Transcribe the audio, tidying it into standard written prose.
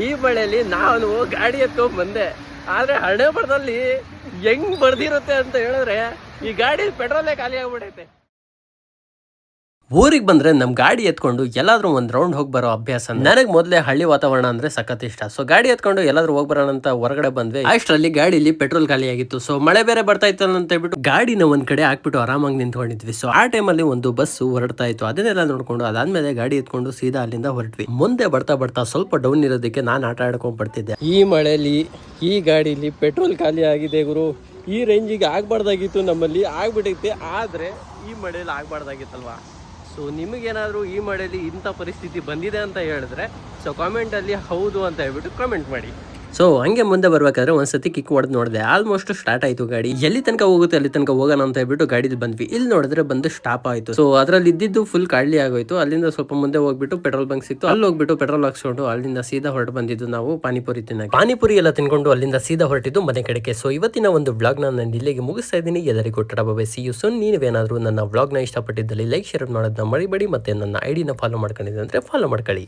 ಈ ಮಳೆಯಲ್ಲಿ ನಾನು ಗಾಡಿ ಎತ್ಕೊಂಡ್ ಬಂದೆ. ಆದ್ರೆ ಹಣೆ ಬರದಲ್ಲಿ ಹೆಂಗ್ ಬರ್ದಿರುತ್ತೆ ಅಂತ ಹೇಳಿದ್ರೆ ಈ ಗಾಡಿ ಪೆಟ್ರೋಲೇ ಖಾಲಿ ಆಗ್ಬಿಡೈತೆ. ಊರಿಗೆ ಬಂದ್ರೆ ನಮ್ ಗಾಡಿ ಎತ್ಕೊಂಡು ಎಲ್ಲಾದ್ರೂ ಒಂದ್ ರೌಂಡ್ ಹೋಗಿ ಬರೋ ಅಭ್ಯಾಸ. ನನಗೆ ಮೊದಲೇ ಹಳ್ಳಿ ವಾತಾವರಣ ಅಂದ್ರೆ ಸಖತ್ ಇಷ್ಟ. ಸೊ ಗಾಡಿ ಎತ್ಕೊಂಡು ಎಲ್ಲಾದ್ರೂ ಹೋಗಿ ಬರೋಣ ಅಂತ ಹೊರಗಡೆ ಬಂದ್ವಿ. ಅಷ್ಟರಲ್ಲಿ ಗಾಡಿಲಿ ಪೆಟ್ರೋಲ್ ಖಾಲಿ ಆಗಿತ್ತು. ಸೊ ಮಳೆ ಬೇರೆ ಬರ್ತಾ ಇತ್ತು ಅಂತ ಹೇಳ್ಬಿಟ್ಟು ಗಾಡಿನ ಒಂದ್ ಕಡೆ ಹಾಕ್ಬಿಟ್ಟು ಆರಾಮಾಗಿ ನಿಂತ್ಕೊಂಡಿದ್ವಿ. ಸೊ ಆ ಟೈಮಲ್ಲಿ ಒಂದು ಬಸ್ ಹೊರಡ್ತಾ ಇತ್ತು. ಅದನ್ನೆಲ್ಲ ನೋಡ್ಕೊಂಡು ಅದಾದ್ಮೇಲೆ ಗಾಡಿ ಎತ್ಕೊಂಡು ಸೀದಾ ಅಲ್ಲಿಂದ ಹೊರಟ್ವಿ. ಮುಂದೆ ಬರ್ತಾ ಬರ್ತಾ ಸ್ವಲ್ಪ ಡೌನ್ ಇರೋದಕ್ಕೆ ನಾನು ಆಟ ಆಡ್ಕೊಂಡ್ ಬರ್ತಿದ್ದೆ. ಈ ಮಳೆಯಲ್ಲಿ ಈ ಗಾಡಿಲಿ ಪೆಟ್ರೋಲ್ ಖಾಲಿ ಆಗಿದೆ ಗುರು. ಈ ರೇಂಜಿಗೆ ಆಗ್ಬಾರ್ದಾಗಿತ್ತು, ನಮ್ಮಲ್ಲಿ ಆಗ್ಬಿಟ್ಟೈತೆ. ಆದ್ರೆ ಈ ಮಳೆಯಲ್ಲಿ ಆಗ್ಬಾರ್ದಾಗಿತ್ತಲ್ವಾ. ಸೊ ನಿಮಗೇನಾದರೂ ಈ ಮಳೆಯಲ್ಲಿ ಇಂಥ ಪರಿಸ್ಥಿತಿ ಬಂದಿದೆ ಅಂತ ಹೇಳಿದ್ರೆ ಸೊ ಕಾಮೆಂಟಲ್ಲಿ ಹೌದು ಅಂತ ಹೇಳ್ಬಿಟ್ಟು ಕಾಮೆಂಟ್ ಮಾಡಿ. ಸೊ ಹಂಗೆ ಮುಂದೆ ಬರ್ಬೇಕಾದ್ರೆ ಒಂದ್ಸತಿ ಕಿಕ್ ಹೊಡೆದು ನೋಡಿದೆ. ಆಲ್ಮೋಸ್ಟ್ ಸ್ಟಾರ್ಟ್ ಆಯ್ತು ಗಾಡಿ. ಎಲ್ಲಿ ತನಕ ಹೋಗುತ್ತೆ ಅಲ್ಲಿ ತನಕ ಹೋಗೋಣ ಅಂತ ಹೇಳ್ಬಿಟ್ಟು ಗಾಡಿಲಿ ಬಂದ್ವಿ. ಇಲ್ಲಿ ನೋಡಿದ್ರೆ ಬಂದು ಸ್ಟಾಪ್ ಆಯ್ತು. ಸೊ ಅದ್ರಲ್ಲಿ ಇದ್ದಿದ್ದು ಫುಲ್ ಖಾಲಿ ಆಗೋಯ್ತು. ಅಲ್ಲಿಂದ ಸ್ವಲ್ಪ ಮುಂದೆ ಹೋಗ್ಬಿಟ್ಟು ಪೆಟ್ರೋಲ್ ಬಂಕ್ ಸಿಕ್ತು. ಅಲ್ಲಿ ಹೋಗ್ಬಿಟ್ಟು ಪೆಟ್ರೋಲ್ ಹಾಕ್ಸ್ಕೊಂಡು ಅಲ್ಲಿಂದ ಸೀದಾ ಹೊರಟು ಬಂದಿದ್ದು ನಾವು ಪಾನಿಪುರಿ ತಿನ್ನಕ್ಕೆ. ಪಾನಿಪುರಿ ಎಲ್ಲ ತಿನ್ಕೊಂಡು ಅಲ್ಲಿಂದ ಸೀದಾ ಹೊರಟಿದ್ದು ಮನೆ ಕಡೆಗೆ. ಸೊ ಇವತ್ತಿನ ಒಂದು ವ್ಲಾಗ್ ನಾನು ಇಲ್ಲಿಗೆ ಮುಗಿಸ್ತಾ ಇದ್ದೀನಿ. ಎಲ್ಲರಿಗೂ tata bye bye, see you soon. ನೀವೇನಾದ್ರೂ ನನ್ನ ವ್ಲಾಗ್ನ ಇಷ್ಟಪಟ್ಟಿದ್ದಲ್ಲಿ ಲೈಕ್ ಶೇರ್ ಮಾಡೋದನ್ನ ಮರಿಬೇಡಿ. ಮತ್ತೆ ನನ್ನ ಐಡಿನ ಫಾಲೋ ಮಾಡ್ಕೊಂಡಿದ್ದೆ ಅಂದ್ರೆ ಫಾಲೋ ಮಾಡ್ಕೊಳ್ಳಿ.